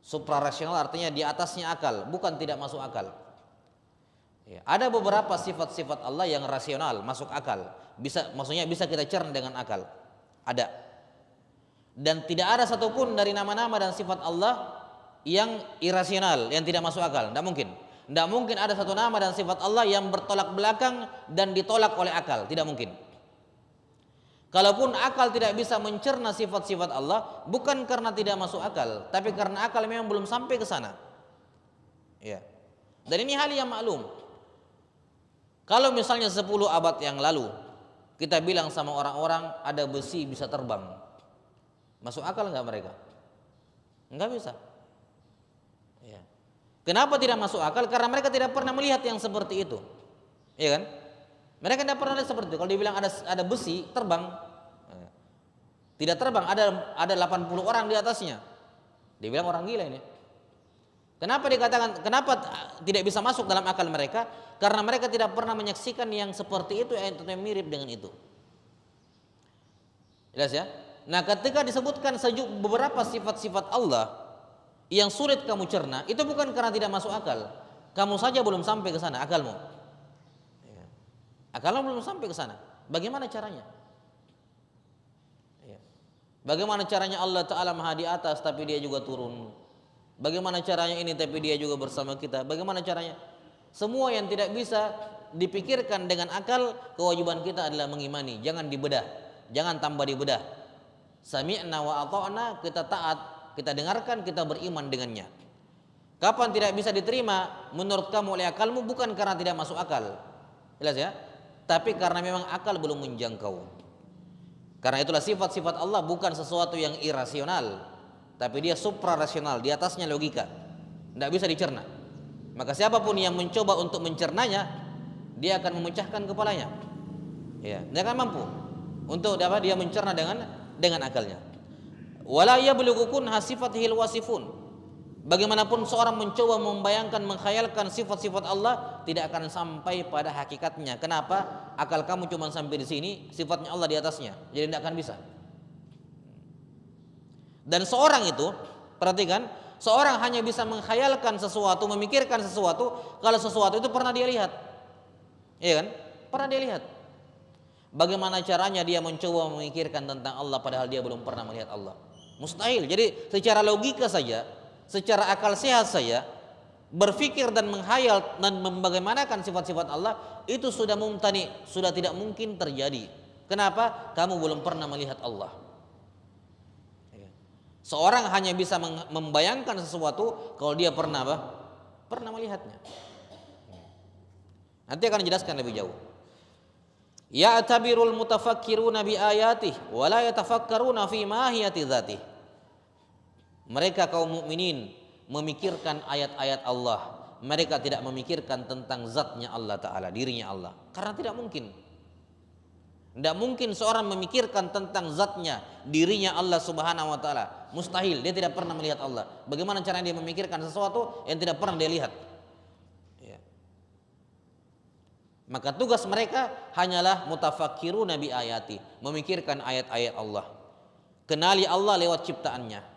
Suprarasional artinya di atasnya akal, bukan tidak masuk akal. Ya. Ada beberapa sifat-sifat Allah yang rasional, masuk akal. Maksudnya bisa kita cerna dengan akal. Ada. Dan tidak ada satupun dari nama-nama dan sifat Allah yang irasional, yang tidak masuk akal. Tidak mungkin. Tidak mungkin ada satu nama dan sifat Allah yang bertolak belakang dan ditolak oleh akal. Tidak mungkin. Kalaupun akal tidak bisa mencerna sifat-sifat Allah, bukan karena tidak masuk akal, tapi karena akal memang belum sampai ke sana. Ya. Dan ini hal yang maklum. Kalau misalnya 10 abad yang lalu kita bilang sama orang-orang ada besi bisa terbang, masuk akal nggak mereka? Nggak bisa. Ya. Kenapa tidak masuk akal? Karena mereka tidak pernah melihat yang seperti itu, ya kan? Mereka tidak pernah lihat seperti itu. Kalau dibilang ada besi terbang, tidak terbang, ada 80 orang di atasnya, dibilang orang gila ini. Kenapa dikatakan? Kenapa tidak bisa masuk dalam akal mereka? Karena mereka tidak pernah menyaksikan yang seperti itu, yang mirip dengan itu. Jelas ya? Nah, ketika disebutkan beberapa sifat-sifat Allah yang sulit kamu cerna, itu bukan karena tidak masuk akal. Kamu saja belum sampai ke sana akalmu. Akalmu belum sampai ke sana. Bagaimana caranya? Bagaimana caranya Allah Ta'ala Maha di atas tapi dia juga turun? Bagaimana caranya ini tapi dia juga bersama kita? Bagaimana caranya? Semua yang tidak bisa dipikirkan dengan akal, kewajiban kita adalah mengimani, jangan dibedah, jangan tambah dibedah. Sami'na wa ata'na, kita taat, kita dengarkan, kita beriman dengannya. Kapan tidak bisa diterima menurut kamu oleh akalmu, bukan karena tidak masuk akal, jelas ya, tapi karena memang akal belum menjangkau. Karena itulah sifat-sifat Allah bukan sesuatu yang irasional, tapi dia suprarasional, di atasnya logika, tidak bisa dicerna. Maka siapapun yang mencoba untuk mencernanya, dia akan memecahkan kepalanya. Ya, dia akan mampu untuk dapat dia mencerna dengan akalnya. Wala yablughu kunha sifatihil wasifun. Bagaimanapun seorang mencoba membayangkan, menkhayalkan sifat-sifat Allah, tidak akan sampai pada hakikatnya. Kenapa? Akal kamu cuma sampai di sini, sifatnya Allah di atasnya, jadi tidak akan bisa. Dan seorang itu, perhatikan, seorang hanya bisa mengkhayalkan sesuatu, memikirkan sesuatu kalau sesuatu itu pernah dia lihat. Iya kan? Pernah dia lihat. Bagaimana caranya dia mencoba memikirkan tentang Allah padahal dia belum pernah melihat Allah? Mustahil. Jadi secara logika saja, secara akal sehat saja, berpikir dan menghayal dan membagaimanakan sifat-sifat Allah itu sudah mumtani, sudah tidak mungkin terjadi. Kenapa? Kamu belum pernah melihat Allah. Seorang hanya bisa membayangkan sesuatu kalau dia pernah apa? Pernah melihatnya. Nanti akan dijelaskan lebih jauh. Ya'tabirul mutafakkiruna bi ayatihi wa la yatafakkaruna fi mahiyati dzatihi. Mereka kaum mukminin memikirkan ayat-ayat Allah, mereka tidak memikirkan tentang zatnya Allah Ta'ala, dirinya Allah, karena tidak mungkin. Tidak mungkin seorang memikirkan tentang zatnya, dirinya Allah Subhanahu wa Ta'ala. Mustahil, dia tidak pernah melihat Allah. Bagaimana caranya dia memikirkan sesuatu yang tidak pernah dia lihat? Ya. Maka tugas mereka hanyalah mutafakkiruna bi ayati, memikirkan ayat-ayat Allah. Kenali Allah lewat ciptaannya.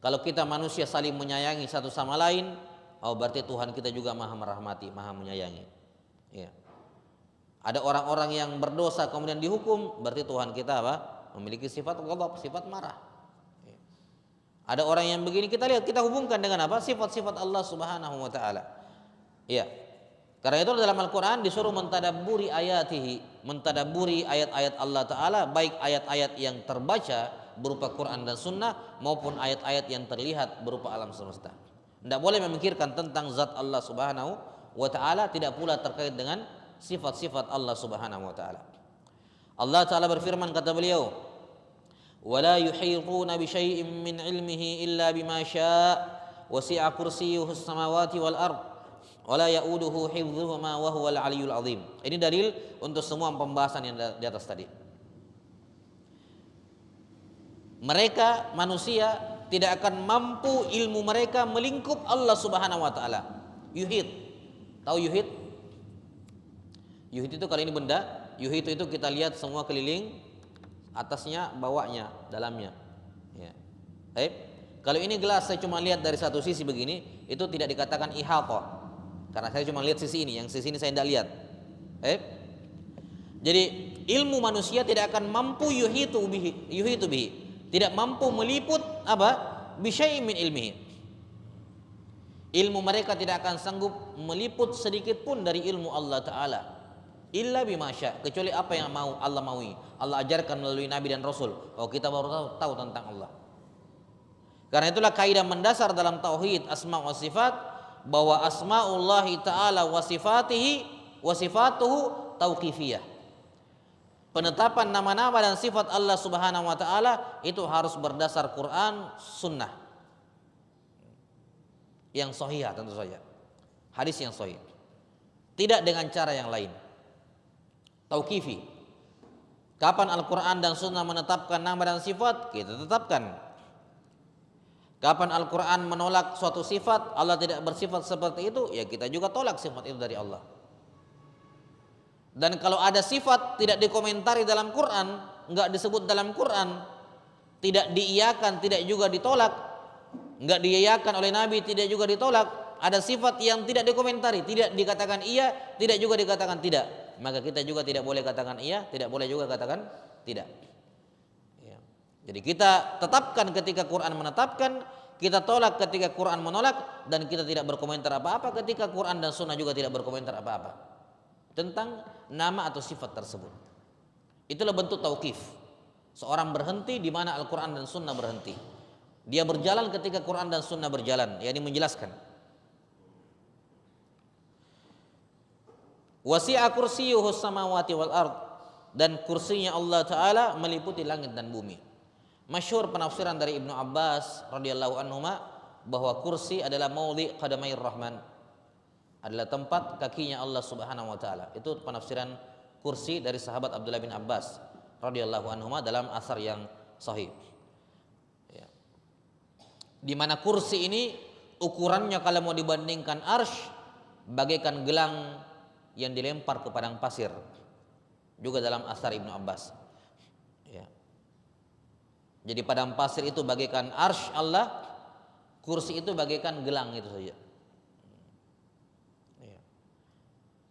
Kalau kita manusia saling menyayangi satu sama lain, oh berarti Tuhan kita juga maha merahmati, maha menyayangi. Ya. Ada orang-orang yang berdosa kemudian dihukum, berarti Tuhan kita apa? Memiliki sifat ghadab, sifat marah. Ya. Ada orang yang begini, kita lihat, kita hubungkan dengan apa? Sifat-sifat Allah Subhanahu wa Ta'ala. Ya. Karena itu dalam Al-Quran disuruh mentadabburi ayatihi, mentadabburi ayat-ayat Allah Ta'ala, baik ayat-ayat yang terbaca berupa Quran dan Sunnah maupun ayat-ayat yang terlihat berupa alam semesta. Tidak boleh memikirkan tentang zat Allah Subhanahu wa Ta'ala, tidak pula terkait dengan sifat-sifat Allah Subhanahu wa Ta'ala. Allah Ta'ala berfirman, kata beliau, وَلَا يُحِيطُونَ بِشَيْءٍ مِّنْ عِلْمِهِ إِلَّا بِمَا شَاءَ وَسِعَ كُرْسِيُّهُ السَّمَاوَاتِ وَالْأَرْضِ وَلَا يَؤُودُهُ حِفْظُهُمَا وَهُوَ الْعَلِيُّ الْعَظِيمُ. Ini dalil untuk semua pembahasan yang di atas tadi. Mereka manusia tidak akan mampu ilmu mereka melingkup Allah Subhanahu wa Ta'ala. Yuhit, tahu yuhit? Yuhit itu kali ini benda. Yuhit itu kita lihat semua keliling, atasnya, bawahnya, dalamnya. Ya. Kalau ini gelas saya cuma lihat dari satu sisi begini, itu tidak dikatakan ihata, karena saya cuma lihat sisi ini, yang sisi ini saya tidak lihat. Jadi ilmu manusia tidak akan mampu yuhitu bihi, tidak mampu meliput apa? Bisyai'in min ilmihi. Ilmu mereka tidak akan sanggup meliput sedikit pun dari ilmu Allah Ta'ala. Illa bima sya', kecuali apa yang mau Allah maui. Allah ajarkan melalui Nabi dan Rasul. Oh, kita baru tahu tentang Allah. Karena itulah kaidah mendasar dalam tauhid asma wa sifat, bahwa asmaullahi ta'ala wa sifatihi wa sifatuhu tauqifiyah. Penetapan nama-nama dan sifat Allah Subhanahu wa Ta'ala itu harus berdasar Quran, Sunnah yang sahih, tentu saja hadis yang sahih, tidak dengan cara yang lain. Tauqifi. Kapan Al-Quran dan Sunnah menetapkan nama dan sifat, kita tetapkan. Kapan Al-Quran menolak suatu sifat, Allah tidak bersifat seperti itu, ya kita juga tolak sifat itu dari Allah. Dan kalau ada sifat tidak dikomentari dalam Quran, enggak disebut dalam Quran, tidak diiyakan, tidak juga ditolak, enggak diiyakan oleh Nabi, tidak juga ditolak, ada sifat yang tidak dikomentari, tidak dikatakan iya, tidak juga dikatakan tidak, maka kita juga tidak boleh katakan iya, tidak boleh juga katakan tidak. Ya. Jadi kita tetapkan ketika Quran menetapkan, Kita tolak ketika Quran menolak, dan kita tidak berkomentar apa-apa ketika Quran dan Sunnah juga tidak berkomentar apa-apa tentang nama atau sifat tersebut. Itulah bentuk tauqif. Seorang berhenti di mana Al-Quran dan Sunnah berhenti. Dia berjalan ketika Quran dan Sunnah berjalan, yakni menjelaskan. Wasi'a kursiyyuhus samawati wal ard, dan kursinya Allah Ta'ala meliputi langit dan bumi. Masyhur penafsiran dari Ibnu Abbas radhiyallahu anhuma bahwa kursi adalah maudhi qadamair rahman, adalah tempat kakinya Allah Subhanahu wa taala. Itu penafsiran kursi dari sahabat Abdullah bin Abbas radhiyallahu anhuma dalam asar yang sahih. Ya. Di mana kursi ini ukurannya kalau mau dibandingkan arsy bagaikan gelang yang dilempar ke padang pasir. Juga dalam asar Ibnu Abbas. Ya. Jadi padang pasir itu bagaikan arsy Allah, kursi itu bagaikan gelang itu saja. Ya.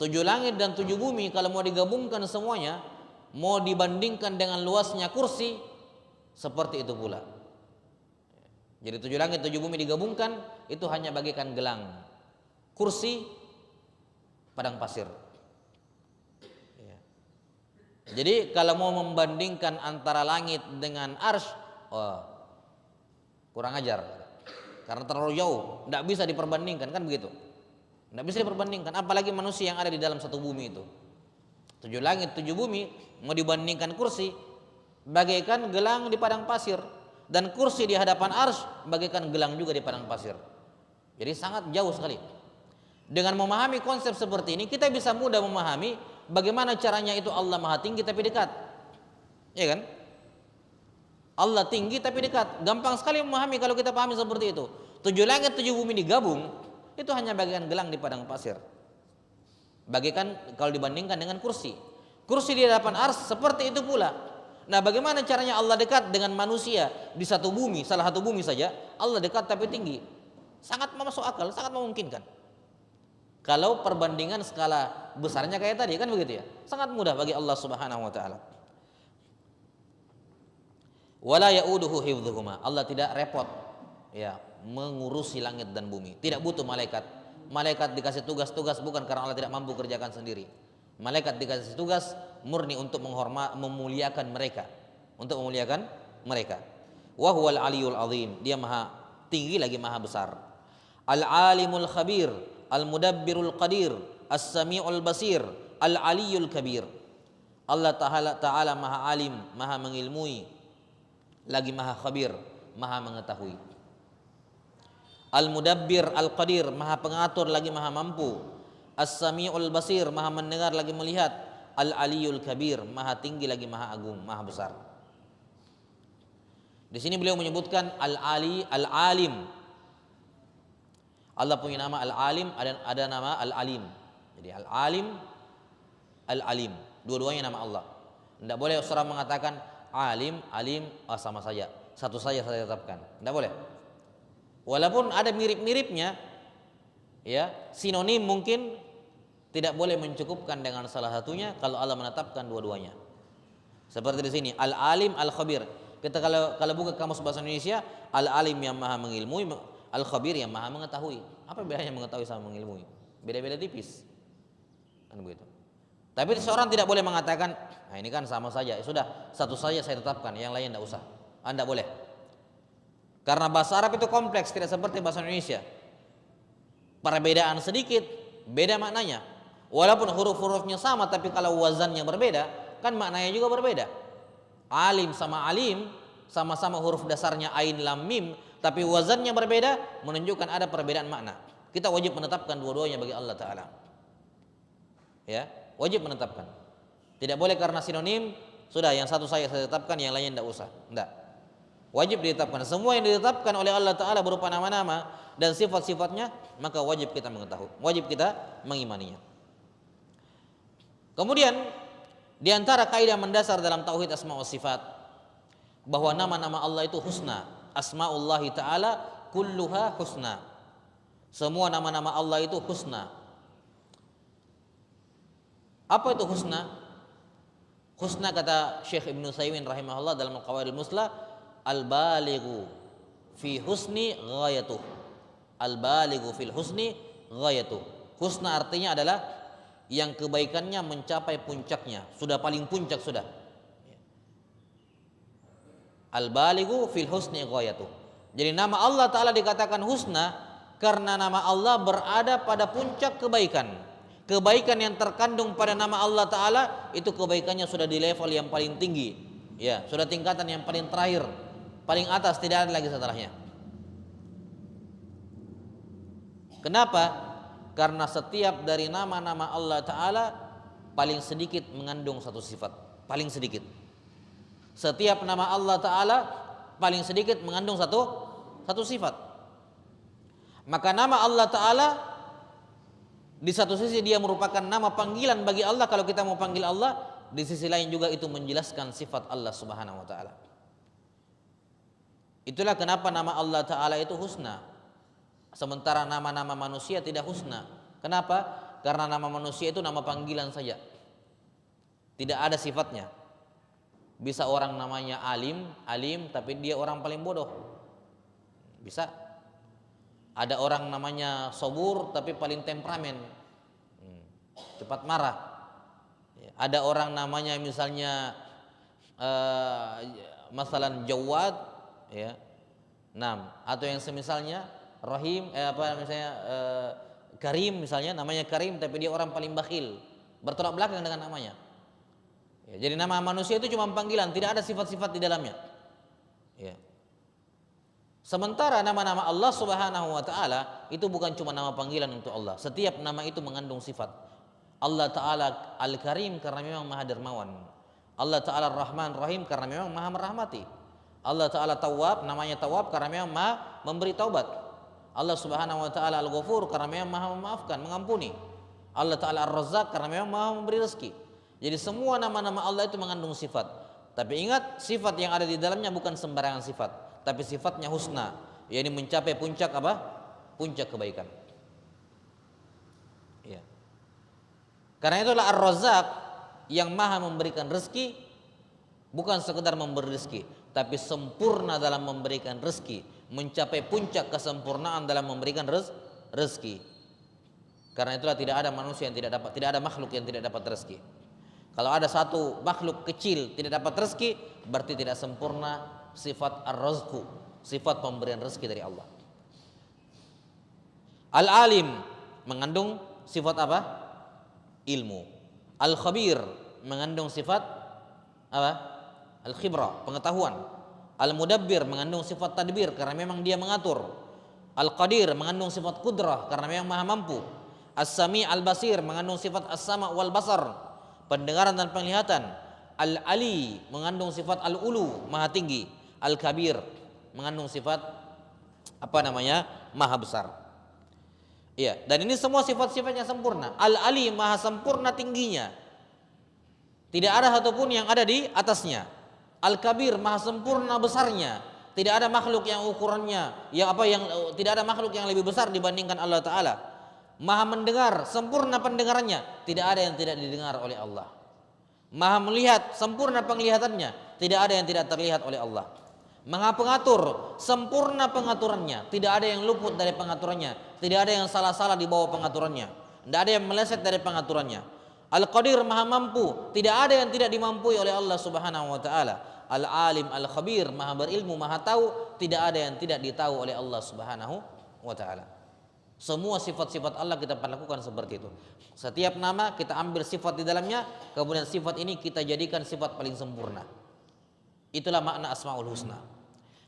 7 langit dan 7 bumi kalau mau digabungkan semuanya, mau dibandingkan dengan luasnya kursi, seperti itu pula. Jadi 7 langit 7 bumi digabungkan itu hanya bagaikan gelang. Kursi padang pasir. Jadi kalau mau membandingkan antara langit dengan arsy, kurang ajar, karena terlalu jauh, tidak bisa diperbandingkan, kan begitu? Tidak bisa diperbandingkan, apalagi manusia yang ada di dalam satu bumi itu. 7 langit 7 bumi mau dibandingkan kursi, bagaikan gelang di padang pasir, dan kursi di hadapan arsy bagaikan gelang juga di padang pasir. Jadi sangat jauh sekali. Dengan memahami konsep seperti ini, kita bisa mudah memahami bagaimana caranya itu Allah maha tinggi tapi dekat. Ya kan? Allah tinggi tapi dekat. Gampang sekali memahami kalau kita pahami seperti itu. 7 langit 7 bumi digabung, itu hanya bagaikan gelang di padang pasir. Bagaikan kalau dibandingkan dengan kursi. Kursi di hadapan arsy seperti itu pula. Nah, bagaimana caranya Allah dekat dengan manusia di satu bumi, salah satu bumi saja, Allah dekat tapi tinggi. Sangat masuk akal, sangat memungkinkan. Kalau perbandingan skala besarnya kayak tadi, kan begitu ya? Sangat mudah bagi Allah Subhanahu wa taala. Wala yauduhu hifdzuhuma. Allah tidak repot ya mengurusi langit dan bumi. Tidak butuh malaikat. Malaikat dikasih tugas-tugas bukan karena Allah tidak mampu kerjakan sendiri. Malaikat dikasih tugas murni untuk memuliakan mereka, untuk memuliakan mereka. Wa huwal aliyul azim. Dia maha tinggi lagi maha besar. Al-alimul khabir, al-mudabbirul qadir, as-sami'ul basir, al-aliyul kabir. Allah Ta'ala maha alim, maha mengilmui, lagi maha khabir, maha mengetahui. Al-mudabbir al-qadir, maha pengatur lagi maha mampu. As-sami'ul basir, maha mendengar lagi melihat. Al-aliyul kabir, maha tinggi lagi maha agung, maha besar. Di sini beliau menyebutkan al-ali, al-alim. Allah punya nama Al-Alim, ada nama Al-Alim. Jadi Al-Alim, Al-Alim, dua-duanya nama Allah. Tidak boleh seorang mengatakan alim, alim, sama saja, satu saja saya tetapkan. Tidak boleh. Walaupun ada mirip-miripnya, ya sinonim mungkin tidak boleh mencukupkan dengan salah satunya kalau Allah menetapkan dua-duanya. Seperti di sini Al-Alim, Al-Khabir. Kita kalau buka kamus bahasa Indonesia, Al-Alim yang maha mengilmui, Al-Khabir yang maha mengetahui. Apa bedanya mengetahui sama mengilmui? Beda-beda tipis. Kan begitu. Tapi seorang tidak boleh mengatakan, nah ini kan sama saja. Ya sudah, satu saja saya tetapkan, yang lain tidak usah. Anda boleh. Karena bahasa Arab itu kompleks, tidak seperti bahasa Indonesia. Perbedaan sedikit, beda maknanya. Walaupun huruf-hurufnya sama, tapi kalau wazannya berbeda, kan maknanya juga berbeda. Alim sama alim, sama-sama huruf dasarnya ain lam mim, tapi wazannya berbeda, menunjukkan ada perbedaan makna. Kita wajib menetapkan dua-duanya bagi Allah Ta'ala. Ya, wajib menetapkan. Tidak boleh karena sinonim, sudah yang satu saya tetapkan, yang lainnya tidak usah. Tidak. Wajib ditetapkan. Semua yang ditetapkan oleh Allah Ta'ala berupa nama-nama dan sifat-sifatnya, maka wajib kita mengetahui, wajib kita mengimaninya. Kemudian, di antara kaidah mendasar dalam tauhid asma wa sifat, bahwa nama-nama Allah itu husna. Asma'ullahi ta'ala kulluha husna. Semua nama-nama Allah itu husna. Apa itu husna? Husna kata Syekh Ibnu Utsaimin rahimahullah dalam Al-Qawaidul Muslah, al-balighu fi husni ghayatuh. Al-balighu fil husni ghayatuh. Husna artinya adalah yang kebaikannya mencapai puncaknya, sudah paling puncak sudah. Al-balighu fil husni ghayatuh. Jadi nama Allah Ta'ala dikatakan husna karena nama Allah berada pada puncak kebaikan. Kebaikan yang terkandung pada nama Allah Ta'ala itu kebaikannya sudah di level yang paling tinggi, ya, sudah tingkatan yang paling terakhir, paling atas, tidak ada lagi setelahnya. Kenapa? Karena setiap dari nama-nama Allah Ta'ala paling sedikit mengandung satu sifat, paling sedikit. Setiap nama Allah Ta'ala paling sedikit mengandung satu sifat. Maka nama Allah Ta'ala di satu sisi dia merupakan nama panggilan bagi Allah kalau kita mau panggil Allah, di sisi lain juga itu menjelaskan sifat Allah Subhanahu wa Ta'ala. Itulah kenapa nama Allah Ta'ala itu husna, sementara nama-nama manusia tidak husna. Kenapa? Karena nama manusia itu nama panggilan saja, tidak ada sifatnya. Bisa orang namanya alim tapi dia orang paling bodoh, bisa. Ada orang namanya sobur tapi paling temperamen, cepat marah. Ada orang namanya misalnya masalan jawad, ya, atau yang semisalnya rahim, karim misalnya, namanya karim tapi dia orang paling bakhil, bertolak belakang dengan namanya. Ya, jadi nama manusia itu cuma panggilan, tidak ada sifat-sifat di dalamnya. Ya. Sementara nama-nama Allah Subhanahu wa Ta'ala itu bukan cuma nama panggilan untuk Allah. Setiap nama itu mengandung sifat. Allah Ta'ala Al-Karim karena memang Maha Dermawan. Allah Ta'ala Ar-Rahman Rahim karena memang Maha merahmati. Allah Ta'ala Tawwab, namanya Tawwab karena memang Maha memberi taubat. Allah Subhanahu wa Ta'ala Al-Ghafur karena memang Maha memaafkan, mengampuni. Allah Ta'ala Ar-Razzaq karena memang Maha memberi rezeki. Jadi semua nama-nama Allah itu mengandung sifat. Tapi ingat, sifat yang ada di dalamnya bukan sembarangan sifat, tapi sifatnya husna, yakni mencapai puncak apa? Puncak kebaikan. Ya. Karena itulah Ar-Razzaq yang Maha memberikan rezeki, bukan sekedar memberi rezeki, tapi sempurna dalam memberikan rezeki, mencapai puncak kesempurnaan dalam memberikan rezeki. Karena itulah tidak ada manusia yang tidak ada makhluk yang tidak dapat rezeki. Kalau ada satu makhluk kecil tidak dapat rezeki, berarti tidak sempurna sifat ar-razqu, sifat pemberian rezeki dari Allah. Al-alim mengandung sifat apa? Ilmu. Al-khabir mengandung sifat apa? Al-khibra, pengetahuan. Al-mudabbir mengandung sifat tadbir karena memang dia mengatur. Al-qadir mengandung sifat qudrah karena memang Maha mampu. As-sami' al-basir mengandung sifat as-sama' wal basar, pendengaran dan penglihatan. Al-ali mengandung sifat al-ulu, Maha tinggi. Al-kabir mengandung sifat Maha besar. Iya, dan ini semua sifat-sifatnya sempurna. Al-ali Maha sempurna tingginya, tidak ada satupun yang ada di atasnya. Al-kabir Maha sempurna besarnya, tidak ada makhluk yang ukurannya tidak ada makhluk yang lebih besar dibandingkan Allah Ta'ala. Maha mendengar, sempurna pendengarannya, tidak ada yang tidak didengar oleh Allah. Maha melihat, sempurna penglihatannya, tidak ada yang tidak terlihat oleh Allah. Maha pengatur, sempurna pengaturannya, tidak ada yang luput dari pengaturannya, tidak ada yang salah-salah di bawah pengaturannya, tidak ada yang meleset dari pengaturannya. Al-Qadir Maha mampu, tidak ada yang tidak dimampui oleh Allah Subhanahu wa Ta'ala. Al-Alim Al-Khabir Maha berilmu, Maha tahu, tidak ada yang tidak ditahu oleh Allah Subhanahu wa Ta'ala. Semua sifat-sifat Allah kita perlakukan seperti itu. Setiap nama kita ambil sifat di dalamnya, kemudian sifat ini kita jadikan sifat paling sempurna. Itulah makna Asmaul Husna.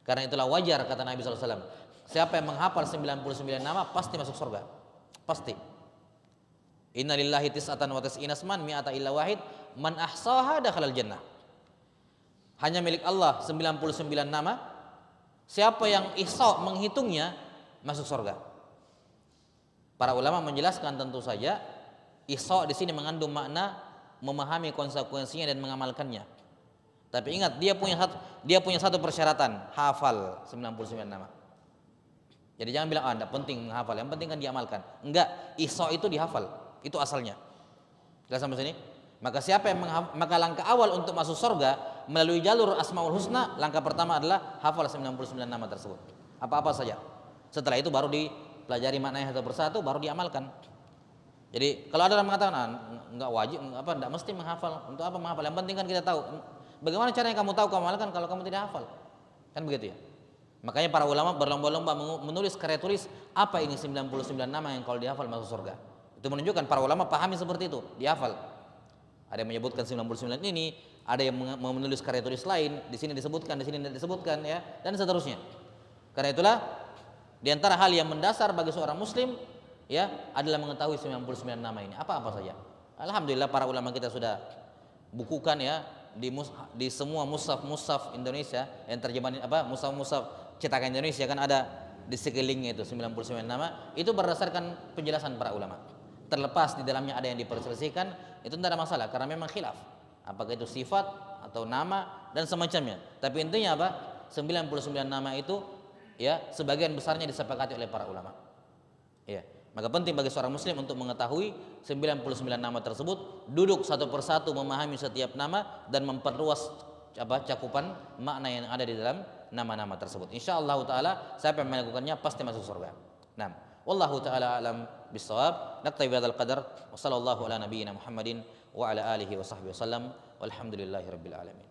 Karena itulah wajar kata Nabi SAW, siapa yang menghafal 99 nama pasti masuk surga. Pasti. Inna lillahi tis'atan wa tis'ina asman mi'ata illa wahid man ahsaha dakhalal jannah. Hanya milik Allah 99 nama. Siapa yang ihsa menghitungnya masuk surga. Para ulama menjelaskan tentu saja ihsa di sini mengandung makna memahami konsekuensinya dan mengamalkannya. Tapi ingat, dia punya satu persyaratan, hafal 99 nama. Jadi jangan bilang enggak penting menghafal, yang penting kan diamalkan. Enggak, ihsa itu dihafal, itu asalnya. Jelas sampai sini? Maka siapa yang maka langkah awal untuk masuk surga melalui jalur Asmaul Husna, langkah pertama adalah hafal 99 nama tersebut. apa-apa saja. Setelah itu baru dipelajari maknanya satu persatu, baru diamalkan. Jadi kalau ada orang mengatakan enggak wajib, enggak mesti menghafal. Untuk apa menghafal? Yang penting kan kita tahu. Bagaimana caranya kamu tahu kamu amalkan kalau kamu tidak hafal? Kan begitu ya. Makanya para ulama berlomba-lomba menulis karya tulis apa ini 99 nama yang kalau dihafal masuk surga. Itu menunjukkan para ulama pahami seperti itu, dihafal. Ada yang menyebutkan 99 ini, ada yang menulis karya tulis lain, di sini disebutkan, di sini tidak disebutkan ya, dan seterusnya. Karena itulah di antara hal yang mendasar bagi seorang muslim ya adalah mengetahui 99 nama ini apa-apa saja. Alhamdulillah para ulama kita sudah bukukan ya di semua mushaf Indonesia yang terjemahan mushaf cetakan Indonesia kan ada di sekelilingnya itu 99 nama, itu berdasarkan penjelasan para ulama. Terlepas di dalamnya ada yang diperselisihkan, itu tidak ada masalah karena memang khilaf. Apakah itu sifat atau nama dan semacamnya. Tapi intinya apa? 99 nama itu ya sebagian besarnya disepakati oleh para ulama. Ya, maka penting bagi seorang muslim untuk mengetahui 99 nama tersebut, duduk satu persatu memahami setiap nama dan memperluas cakupan makna yang ada di dalam nama-nama tersebut. Insyaallah taala siapa yang melakukannya pasti masuk surga. Nah, wallahu taala alam bisawab. Naktafi bihadzal qadar wa sallallahu ala nabiyyina Muhammadin wa ala alihi wa sahbihi wasallam walhamdulillahirabbil alamin.